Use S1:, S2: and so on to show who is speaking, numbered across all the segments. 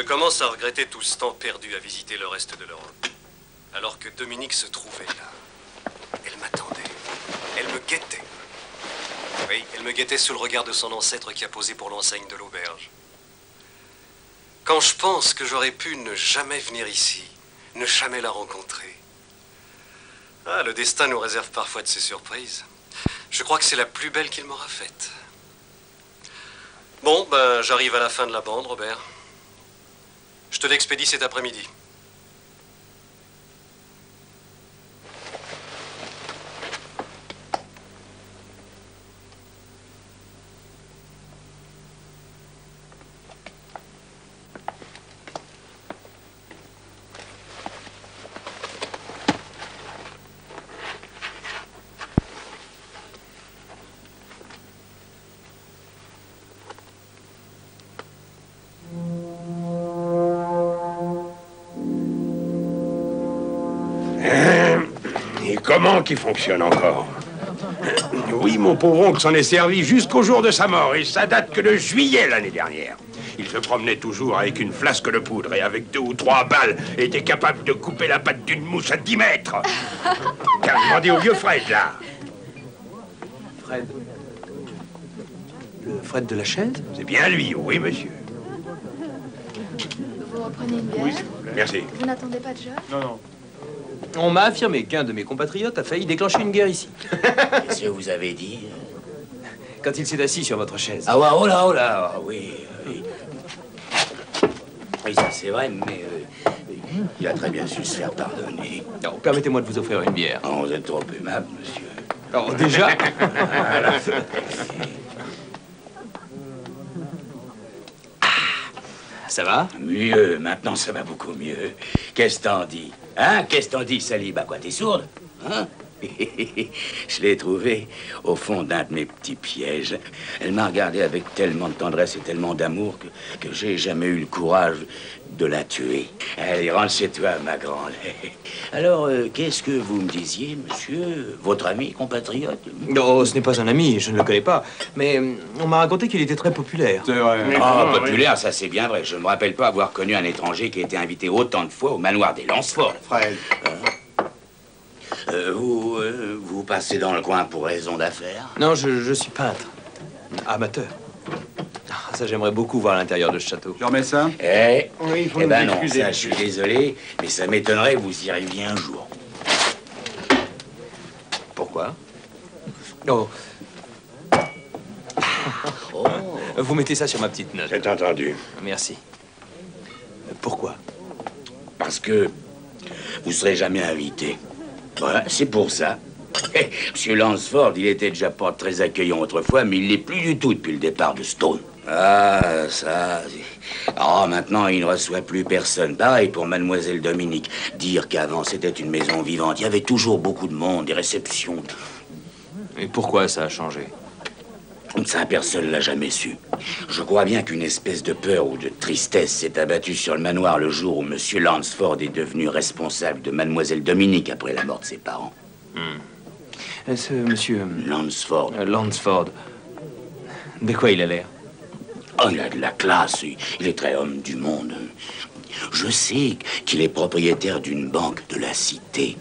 S1: commence à regretter tout ce temps perdu à visiter le reste de l'Europe. Alors que Dominique se trouvait là. Elle m'attendait. Elle me guettait. Oui, elle me guettait sous le regard de son ancêtre qui a posé pour l'enseigne de l'auberge. Quand je pense que j'aurais pu ne jamais venir ici, ne jamais la rencontrer. Ah, le destin nous réserve parfois de ces surprises. Je crois que c'est la plus belle qu'il m'aura faite. Bon, ben, j'arrive à la fin de la bande, Robert. Je te l'expédie cet après-midi.
S2: Comment qui fonctionne encore? Oui, mon pauvre oncle s'en est servi jusqu'au jour de sa mort, et ça date que de juillet l'année dernière. Il se promenait toujours avec une flasque de poudre, et avec 2 ou 3 balles, était capable de couper la patte d'une mouche à 10 mètres. Car demandez au vieux Fred, là.
S3: Fred? Le Fred de la chaise?
S2: C'est bien lui, oui, monsieur.
S4: Vous reprenez une bière?
S2: Oui, s'il vous plaît. Merci.
S4: Vous n'attendez pas de George?
S3: Non, non. On m'a affirmé qu'un de mes compatriotes a failli déclencher une guerre ici.
S5: Qu'est-ce que vous avez dit?
S3: Quand il s'est assis sur votre chaise.
S5: Ah ouais, oh là, oui, oui. Oui, ça c'est vrai, mais il a très bien su se faire pardonner.
S3: Alors, permettez-moi de vous offrir une bière.
S5: Oh, vous êtes trop aimable, monsieur.
S3: Alors, déjà... Ça va?
S5: Mieux, maintenant ça va beaucoup mieux. Qu'est-ce que t'en dis? Hein? Qu'est-ce que t'en dis, Salib? À quoi, t'es sourde? Hein? Je l'ai trouvée au fond d'un de mes petits pièges. Elle m'a regardé avec tellement de tendresse et tellement d'amour que j'ai jamais eu le courage de la tuer. Allez, rentre chez toi, ma grande. Alors, qu'est-ce que vous me disiez, monsieur? Votre ami, compatriote?
S3: Non, ce n'est pas un ami, je ne le connais pas. Mais on m'a raconté qu'il était très populaire.
S6: C'est vrai.
S5: Ah, populaire, ça c'est bien vrai. Je ne me rappelle pas avoir connu un étranger qui a été invité autant de fois au manoir des Lancefort.
S6: Fred.
S5: Vous passez dans le coin pour raison d'affaires?
S3: Non, je suis peintre. Amateur. Ah, ça, j'aimerais beaucoup voir l'intérieur de ce château.
S6: Je remets ça?
S5: Eh,
S6: Oui, il faut
S5: eh
S6: nous
S5: ben non,
S6: excuser.
S5: ça, je suis désolé, mais ça m'étonnerait que vous y arriviez un jour.
S3: Pourquoi? Oh.
S5: Oh.
S3: Vous mettez ça sur ma petite note.
S2: C'est entendu.
S3: Merci. Pourquoi?
S5: Parce que vous serez jamais invité. Voilà, c'est pour ça. Monsieur Lansford, il était déjà pas très accueillant autrefois, mais il l'est plus du tout depuis le départ de Stone. Ah, ça... Ah, maintenant, il ne reçoit plus personne. Pareil pour Mademoiselle Dominique. Dire qu'avant, c'était une maison vivante. Il y avait toujours beaucoup de monde, des réceptions.
S3: Et pourquoi ça a changé?
S5: Ça, personne l'a jamais su. Je crois bien qu'une espèce de peur ou de tristesse s'est abattue sur le manoir le jour où Monsieur Lansford est devenu responsable de Mademoiselle Dominique après la mort de ses parents.
S3: Ce monsieur...
S5: Lansford.
S3: Lansford. De quoi il a l'air?
S5: Oh, il a de la classe. Il est très homme du monde. Je sais qu'il est propriétaire d'une banque de la cité.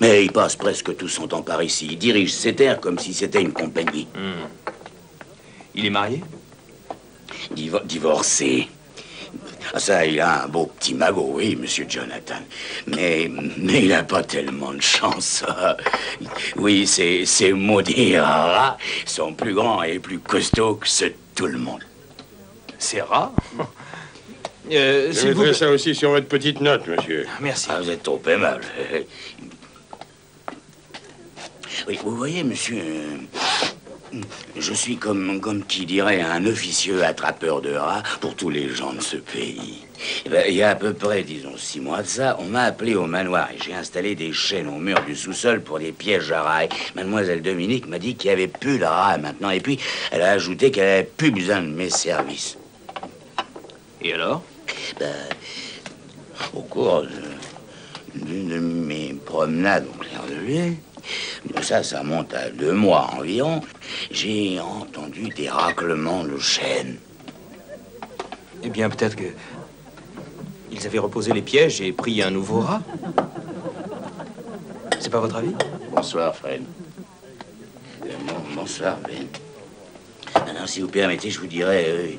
S5: Mais il passe presque tout son temps par ici. Il dirige ses terres comme si c'était une compagnie.
S3: Il est marié?
S5: Divorcé. Ah, ça, il a un beau petit magot, oui, monsieur Jonathan. Mais il n'a pas tellement de chance. Oui, ces maudits rats sont plus grands et plus costauds que ceux de tout le monde.
S3: C'est rare.
S2: Je mettrai ça aussi sur votre petite note, monsieur.
S3: Merci.
S5: Ah, vous êtes trop aimable. Oui, vous voyez, monsieur... Je suis comme qui dirait un officieux attrapeur de rats pour tous les gens de ce pays. Eh ben, il y a à peu près, disons, 6 mois de ça, on m'a appelé au manoir et j'ai installé des chaînes au mur du sous-sol pour des pièges à rats. Mademoiselle Dominique m'a dit qu'il n'y avait plus de rats maintenant. Et puis, elle a ajouté qu'elle n'avait plus besoin de mes services.
S3: Et alors?
S5: Ben, au cours d'une de mes promenades au clair de lune, ça monte à 2 mois environ, j'ai entendu des raclements de chaînes.
S3: Eh bien, peut-être que... Ils avaient reposé les pièges et pris un nouveau rat. C'est pas votre avis?
S5: Bonsoir, Fred. Bonsoir, Ben. Maintenant, si vous permettez, je vous dirais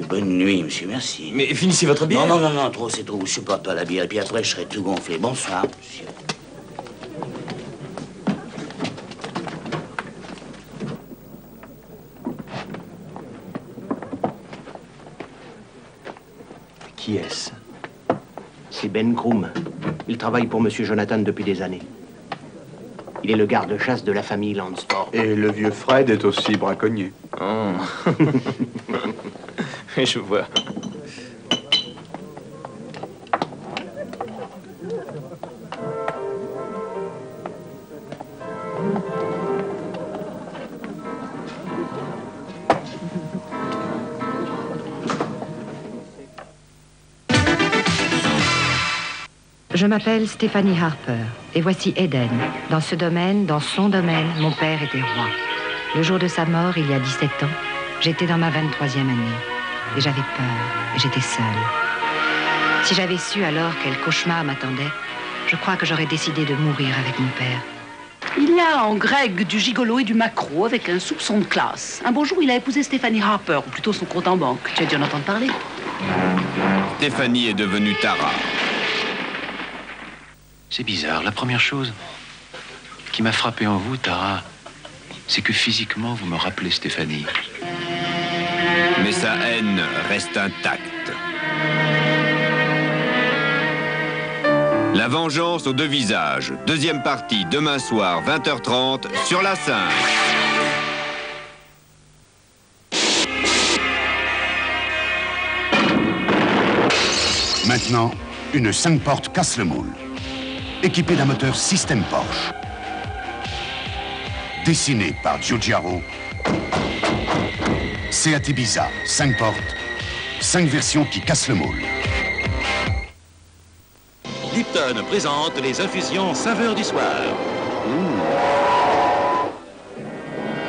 S5: bonne nuit, monsieur. Merci.
S3: Mais finissez votre bière.
S5: Non, trop, c'est trop. Je supporte pas la bière. Et puis après, je serai tout gonflé. Bonsoir, monsieur.
S4: Qui est-ce? C'est Ben Groom. Il travaille pour Monsieur Jonathan depuis des années. Il est le garde-chasse de la famille Lansford.
S6: Et le vieux Fred est aussi braconnier.
S3: Oh. Je vois.
S7: Je m'appelle Stéphanie Harper, et voici Eden. Dans ce domaine, dans son domaine, mon père était roi. Le jour de sa mort, il y a 17 ans, j'étais dans ma 23e année. Et j'avais peur, et j'étais seule. Si j'avais su alors quel cauchemar m'attendait, je crois que j'aurais décidé de mourir avec mon père.
S8: Il y a en Greg du gigolo et du maquereau avec un soupçon de classe. Un beau jour, il a épousé Stéphanie Harper, ou plutôt son compte en banque. Tu as dû en entendre parler.
S9: Stéphanie est devenue Tara.
S10: C'est bizarre. La première chose qui m'a frappé en vous, Tara, c'est que physiquement, vous me rappelez Stéphanie.
S9: Mais sa haine reste intacte. La vengeance aux deux visages. Deuxième partie, demain soir, 20h30, sur la 5.
S11: Maintenant, une 5 portes casse le moule. Équipée d'un moteur système Porsche. Dessiné par Giugiaro. Seat Ibiza, 5 portes. 5 versions qui cassent le moule.
S12: Lipton présente les infusions saveurs du soir.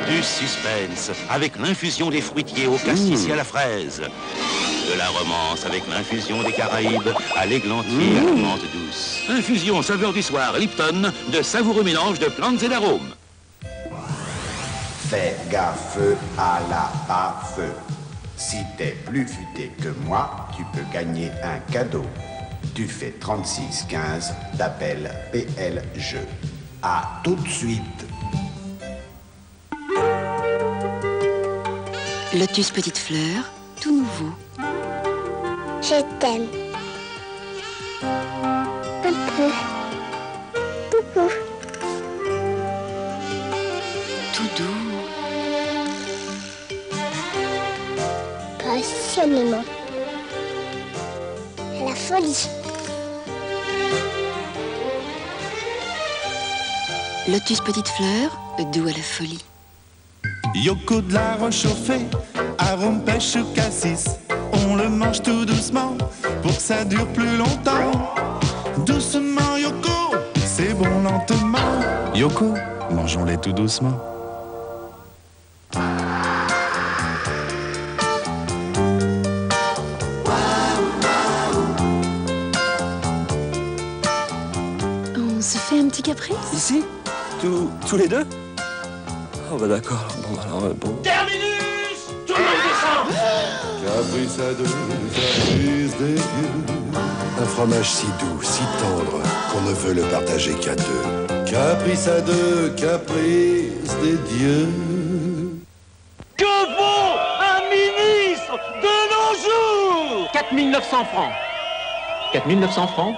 S12: Du suspense avec l'infusion des fruitiers au cassis et à la fraise. De la romance avec l'infusion des Caraïbes à l'églantier à la menthe douce. Infusion saveur du soir Lipton de savoureux mélange de plantes et d'arômes.
S13: Fais gaffe à la baffe. Si t'es plus futé que moi, tu peux gagner un cadeau. Tu fais 36 15, t'appelles PL Jeux. À tout de suite.
S14: Lotus Petite Fleur, tout nouveau.
S15: Je t'aime. Un peu. Beaucoup.
S14: Tout doux.
S15: Passionnément. À la folie.
S14: Lotus Petite Fleur, doux à la folie.
S16: Yoko de la roche chauffée, arôme pêche ou cassis. On le mange tout doucement pour que ça dure plus longtemps. Doucement Yoko, c'est bon lentement. Yoko, mangeons-les tout doucement.
S14: On se fait un petit caprice?
S3: Ici? Tous les deux? Oh bah d'accord, bon alors bon.
S12: Terminus! Tout le monde descend!
S17: Caprice à deux, caprice des dieux. Un fromage si doux, si tendre, qu'on ne veut le partager qu'à deux. Caprice à deux, caprice des dieux.
S12: Que vaut un ministre de nos jours?
S3: 4 900 francs. 4 900 francs?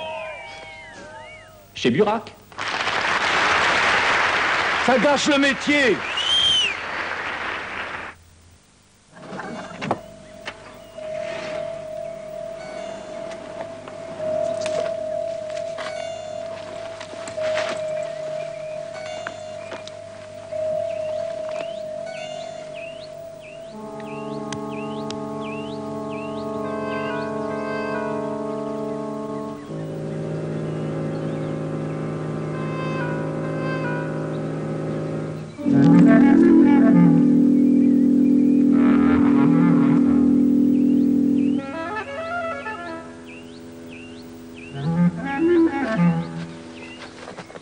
S3: Chez Burak.
S6: Ça gâche le métier.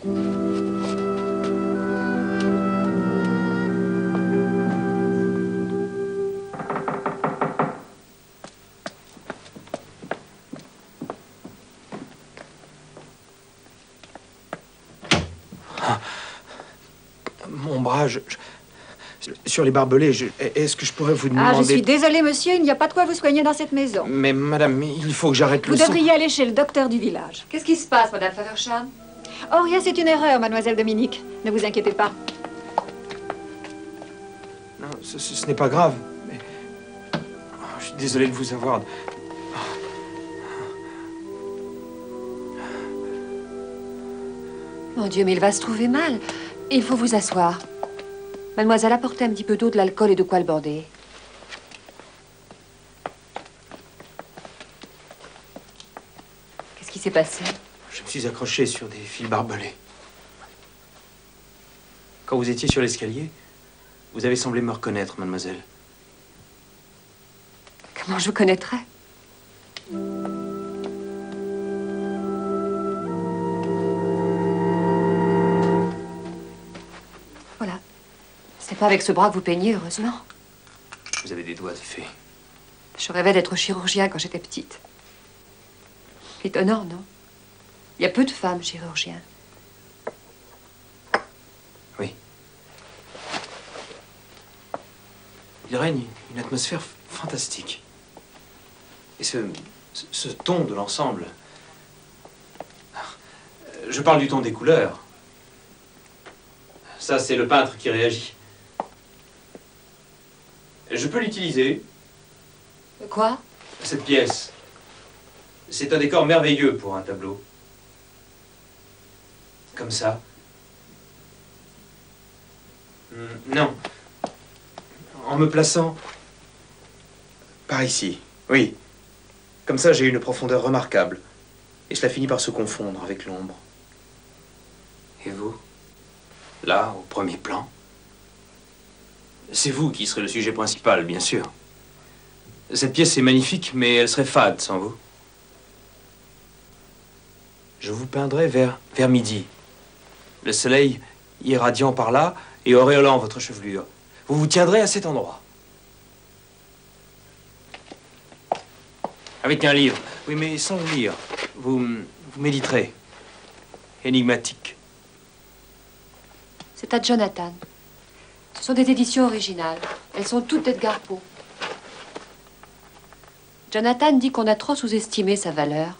S3: Mon bras, sur les barbelés, est-ce que je pourrais vous demander...
S18: Ah, je suis désolée, monsieur, il n'y a pas de quoi vous soigner dans cette maison.
S3: Mais madame, il faut que j'arrête le
S18: Vous
S3: sang.
S18: devriez aller chez le docteur du village.
S7: Qu'est-ce qui se passe, madame Faversham?
S18: Oh, rien, c'est une erreur, mademoiselle Dominique. Ne vous inquiétez pas.
S3: Non, ce n'est pas grave. Mais... Oh, je suis désolé de vous avoir...
S7: Mon Dieu, mais il va se trouver mal. Il faut vous asseoir. Mademoiselle, apportez un petit peu d'eau, de l'alcool et de quoi le border. Qu'est-ce qui s'est passé?
S3: Je me suis accroché sur des fils barbelés. Quand vous étiez sur l'escalier, vous avez semblé me reconnaître, mademoiselle.
S7: Comment je vous connaîtrais? Voilà. C'est pas avec ce bras que vous peignez, heureusement.
S3: Vous avez des doigts de fée.
S7: Je rêvais d'être chirurgien quand j'étais petite. Étonnant, non? Il y a peu de femmes chirurgiens.
S3: Oui. Il règne une atmosphère fantastique. Et ce ton de l'ensemble. Je parle du ton des couleurs. Ça, c'est le peintre qui réagit. Je peux l'utiliser.
S7: Quoi?
S3: Cette pièce. C'est un décor merveilleux pour un tableau. Comme ça. Non. En me plaçant par ici. Oui. Comme ça, j'ai une profondeur remarquable. Et cela finit par se confondre avec l'ombre. Et vous? Là, au premier plan. C'est vous qui serez le sujet principal, bien sûr. Cette pièce est magnifique, mais elle serait fade sans vous. Je vous peindrai vers midi. Le soleil irradiant par là et auréolant votre chevelure. Vous vous tiendrez à cet endroit. Avec un livre. Oui, mais sans le lire. Vous méditerez. Énigmatique.
S7: C'est à Jonathan. Ce sont des éditions originales. Elles sont toutes d'Edgar Poe. Jonathan dit qu'on a trop sous-estimé sa valeur.